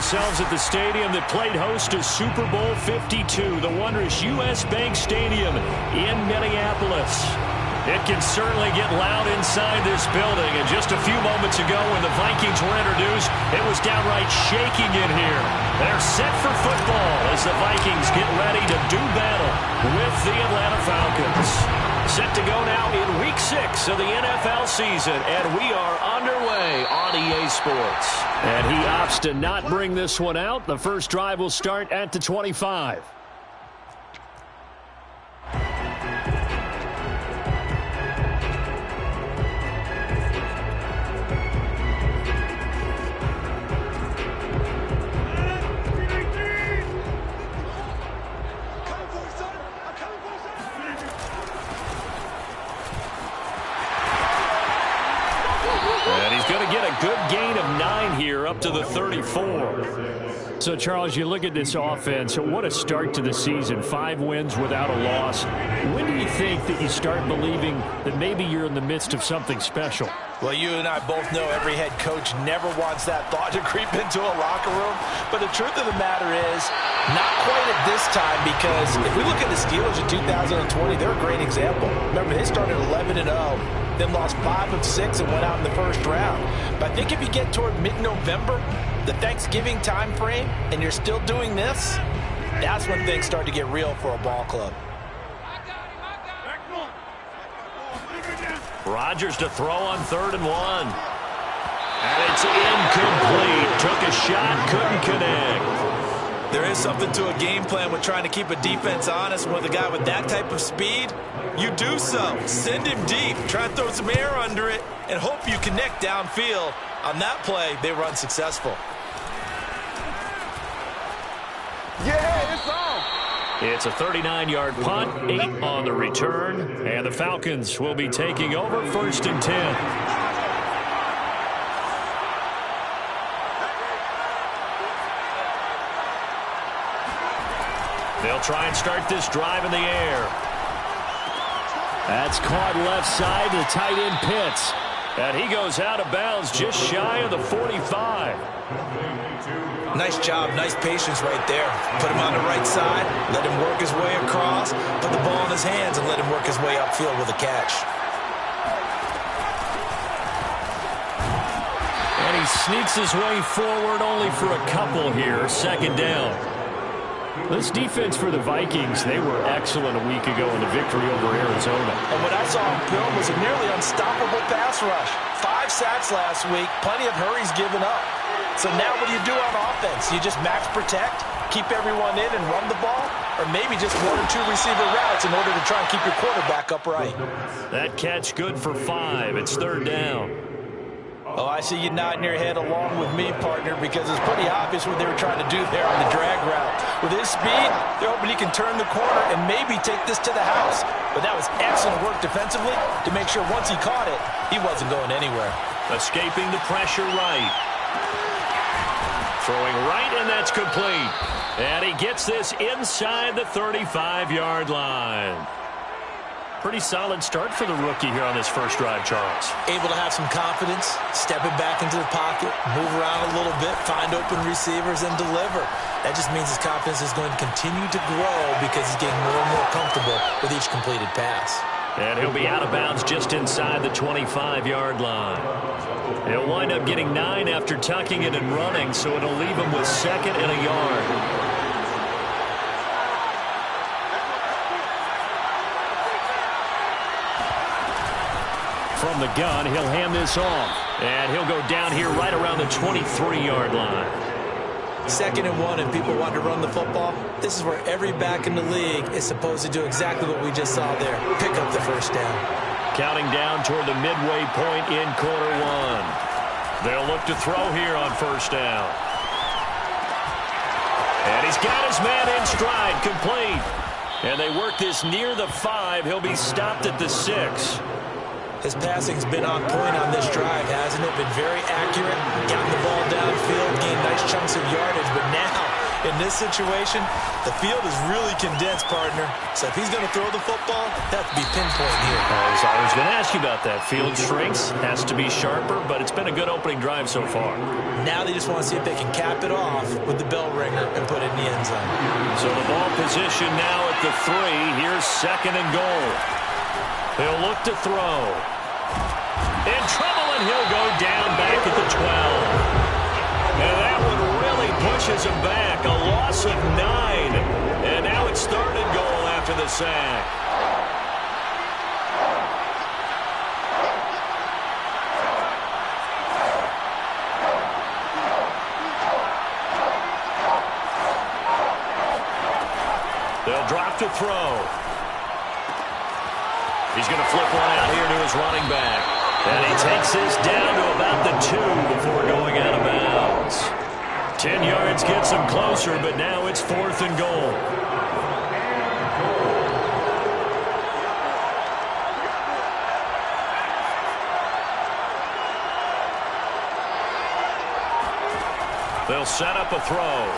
ourselves at the stadium that played host to Super Bowl 52, the wondrous U.S. Bank Stadium in Minneapolis. It can certainly get loud inside this building, and just a few moments ago when the Vikings were introduced, it was downright shaking in here. They're set for football as the Vikings get ready to do battle with the Atlanta Falcons. Set to go now in Week 6 of the NFL season, and we are underway on EA Sports. And he opts to not bring this one out. The first drive will start at the 25. Good gain of 9 here up to the 34. So, Charles, you look at this offense, what a start to the season. 5 wins without a loss. When do you think that you start believing that maybe you're in the midst of something special? Well, you and I both know every head coach never wants that thought to creep into a locker room. But the truth of the matter is, not quite at this time, because if we look at the Steelers in 2020, they're a great example. Remember, they started 11-0. Then lost 5 of 6 and went out in the first round. But I think if you get toward mid-November, the Thanksgiving time frame, and you're still doing this, that's when things start to get real for a ball club. Rodgers to throw on 3rd and 1. And it's incomplete. Took a shot, couldn't connect. There is something to a game plan with trying to keep a defense honest. With a guy with that type of speed, you do so. Send him deep. Try and throw some air under it and hope you connect downfield. On that play, they were unsuccessful. Yeah, it's on. It's a 39-yard punt, 8 on the return, and the Falcons will be taking over 1st and 10. They'll try and start this drive in the air. That's caught left side to tight end Pitts. And he goes out of bounds just shy of the 45. Nice job, nice patience right there. Put him on the right side, let him work his way across, put the ball in his hands and let him work his way upfield with a catch. And he sneaks his way forward only for a couple here. 2nd down. This defense for the Vikings, they were excellent a week ago in the victory over Arizona. And what I saw on film was a nearly unstoppable pass rush. 5 sacks last week, plenty of hurries given up. So now what do you do on offense? You just max protect, keep everyone in and run the ball? Or maybe just 1 or 2 receiver routes in order to try and keep your quarterback upright? That catch good for 5. It's 3rd down. Oh, I see you nodding your head along with me, partner, because it's pretty obvious what they were trying to do there on the drag route. With his speed, they're hoping he can turn the corner and maybe take this to the house. But that was excellent work defensively to make sure once he caught it, he wasn't going anywhere. Escaping the pressure right. Throwing right, and that's complete. And he gets this inside the 35-yard line. Pretty solid start for the rookie here on this first drive, Charles. Able to have some confidence, stepping back into the pocket, move around a little bit, find open receivers, and deliver. That just means his confidence is going to continue to grow because he's getting more and more comfortable with each completed pass. And he'll be out of bounds just inside the 25-yard line. He'll wind up getting 9 after tucking it and running, so it'll leave him with 2nd and a yard. From the gun, he'll hand this off. And he'll go down here right around the 23-yard line. 2nd and 1, and people want to run the football. This is where every back in the league is supposed to do exactly what we just saw there. Pick up the first down. Counting down toward the midway point in quarter 1. They'll look to throw here on 1st down. And he's got his man in stride, complete. And they work this near the 5. He'll be stopped at the 6. His passing's been on point on this drive, hasn't it? Been very accurate, gotten the ball downfield, gained nice chunks of yardage, but now In this situation, the field is really condensed, partner. So if he's going to throw the football, that would be pinpoint here. I was going to ask you about that. Field shrinks, has to be sharper, but it's been a good opening drive so far. Now they just want to see if they can cap it off with the bell ringer and put it in the end zone. So the ball position now at the 3. Here's 2nd and goal. He'll look to throw. In trouble, and he'll go down back at the 12. And that one really pushes him back. A loss of 9. And now it's 3rd and goal after the sack. They'll drop to throw. He's going to flip one out here to his running back. And he takes this down to about the 2 before going out of bounds. 10 yards gets him closer, but now it's 4th and goal. They'll set up a throw.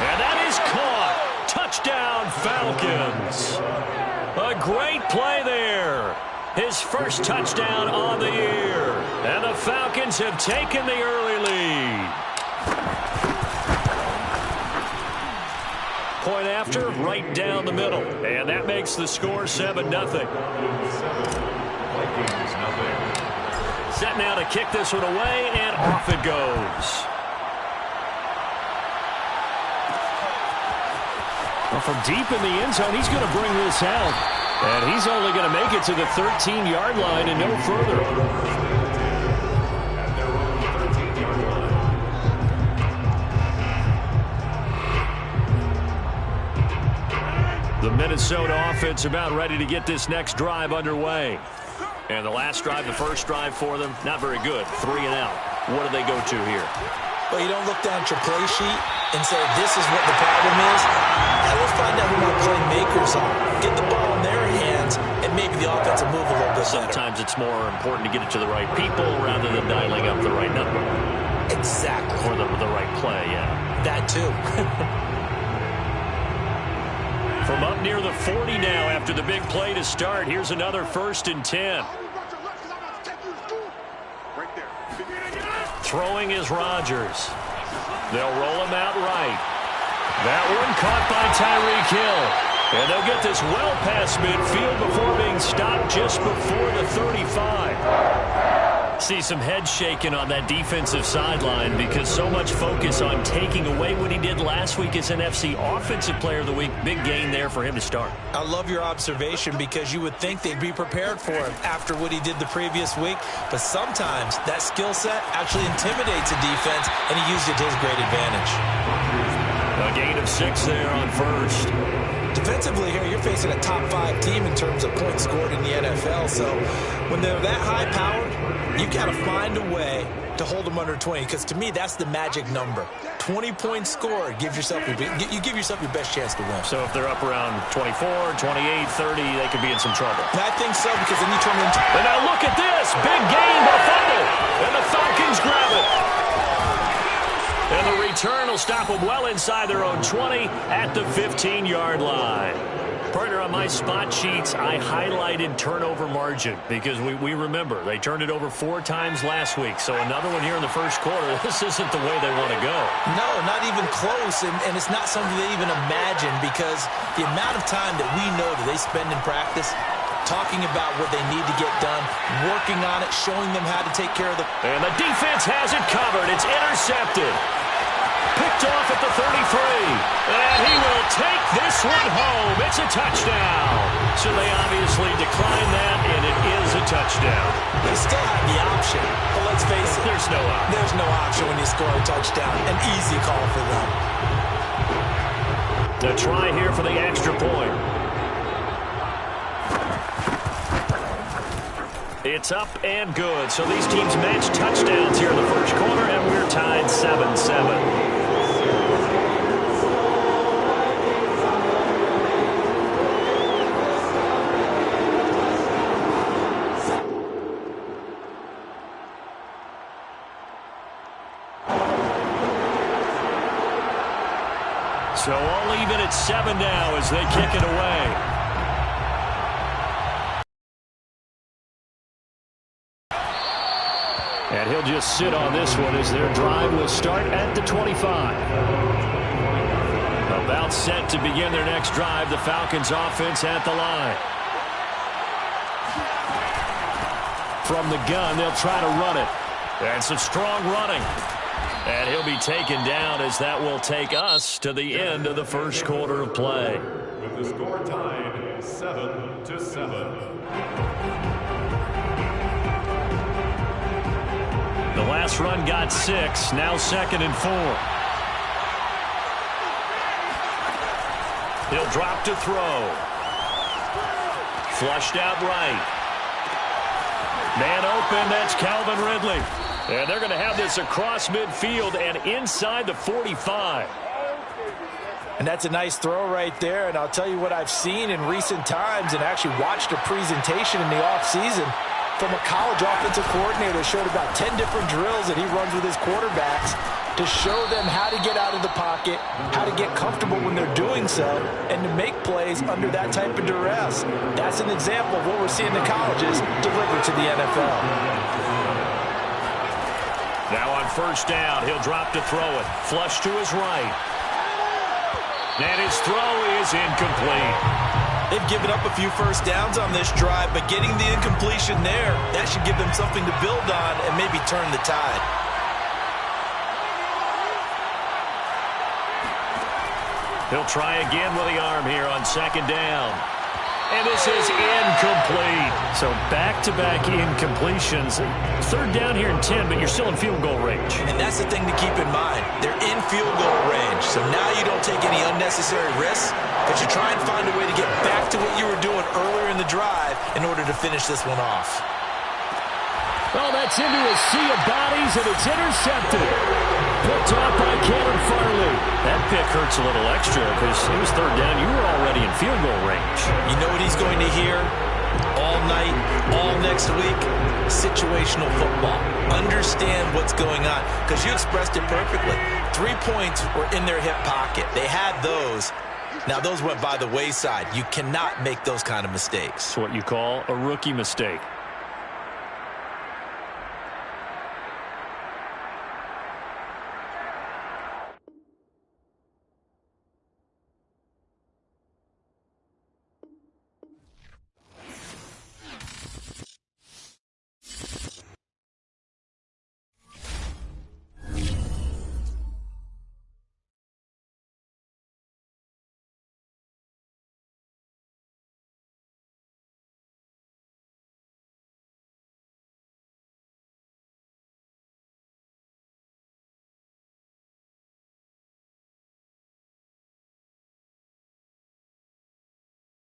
And that is caught. Touchdown, Falcons. A great play there. His first touchdown on the year. And the Falcons have taken the early lead. Point after, right down the middle. And that makes the score 7-0. Set now to kick this one away, and off it goes. Well, from deep in the end zone, he's going to bring this out. And he's only going to make it to the 13-yard line and no further. The Minnesota offense about ready to get this next drive underway. And the last drive, the first drive for them, not very good. 3 and out. What do they go to here? Well, you don't look down at your play sheet and say, this is what the problem is. Now let's find out who my playmakers are. Get the ball in their hands, and maybe the offense will move a little bit better. Sometimes it's more important to get it to the right people rather than dialing up the right number. Exactly. Or the right play, yeah. That too. From up near the 40 now after the big play to start, here's another 1st and 10. Throwing is Rodgers. They'll roll him out right. That one caught by Tyreek Hill. And they'll get this well past midfield before being stopped just before the 35. See some head shaking on that defensive sideline because so much focus on taking away what he did last week as NFC Offensive Player of the Week. Big gain there for him to start. I love your observation because you would think they'd be prepared for him after what he did the previous week. But sometimes that skill set actually intimidates a defense, and he used it to his great advantage. A gain of 6 there on first. Defensively here, you're facing a top 5 team in terms of points scored in the NFL. So when they're that high-powered, you've got to find a way to hold them under 20, because to me, that's the magic number. 20 points scored, you give yourself your best chance to win. So if they're up around 24, 28, 30, they could be in some trouble. And I think so, because then you turn into... And now look at this. Big gain, but fumble. And the Falcons grab it. And the return will stop them well inside their own 20 at the 15-yard line. Partner, on my spot sheets, I highlighted turnover margin because we remember they turned it over 4 times last week. So another one here in the first quarter. This isn't the way they want to go. No, not even close, and it's not something they even imagine, because the amount of time that we know that they spend in practice talking about what they need to get done, working on it, showing them how to take care of the... And the defense has it covered. It's intercepted. Picked off at the 33. And he will take this one home. It's a touchdown. So they obviously declined that, and it is a touchdown. They still have the option, but let's face it. There's no option. There's no option when you score a touchdown. An easy call for them. A try here for the extra point. It's up and good. So these teams match touchdowns here in the first quarter, and we're tied 7-7. It's 7 now as they kick it away. And he'll just sit on this one as their drive will start at the 25. About set to begin their next drive, the Falcons offense at the line. From the gun, they'll try to run it. And some strong running. And he'll be taken down as that will take us to the end of the first quarter of play. With the score tied 7-7. The last run got 6, now 2nd and 4. He'll drop to throw. Flushed out right. Man open, that's Calvin Ridley. And they're going to have this across midfield and inside the 45. And that's a nice throw right there. And I'll tell you what I've seen in recent times and actually watched a presentation in the offseason from a college offensive coordinator. Showed about 10 different drills that he runs with his quarterbacks to show them how to get out of the pocket, how to get comfortable when they're doing so, and to make plays under that type of duress. That's an example of what we're seeing the colleges deliver to the NFL. Now on first down, he'll drop to throw it. Flush to his right. And his throw is incomplete. They've given up a few first downs on this drive, but getting the incompletion there, that should give them something to build on and maybe turn the tide. He'll try again with the arm here on second down. And this is incomplete. So back-to-back incompletions. Third down here in 10, but you're still in field goal range. And that's the thing to keep in mind. They're in field goal range. So now you don't take any unnecessary risks, but you try and find a way to get back to what you were doing earlier in the drive in order to finish this one off. Well, that's into a sea of bodies, and it's intercepted. Picked off by Kevin Farley. That pick hurts a little extra because it was third down. You were already in field goal range. You know what he's going to hear all night, all next week? Situational football. Understand what's going on because you expressed it perfectly. 3 points were in their hip pocket. They had those. Now, those went by the wayside. You cannot make those kind of mistakes. It's what you call a rookie mistake.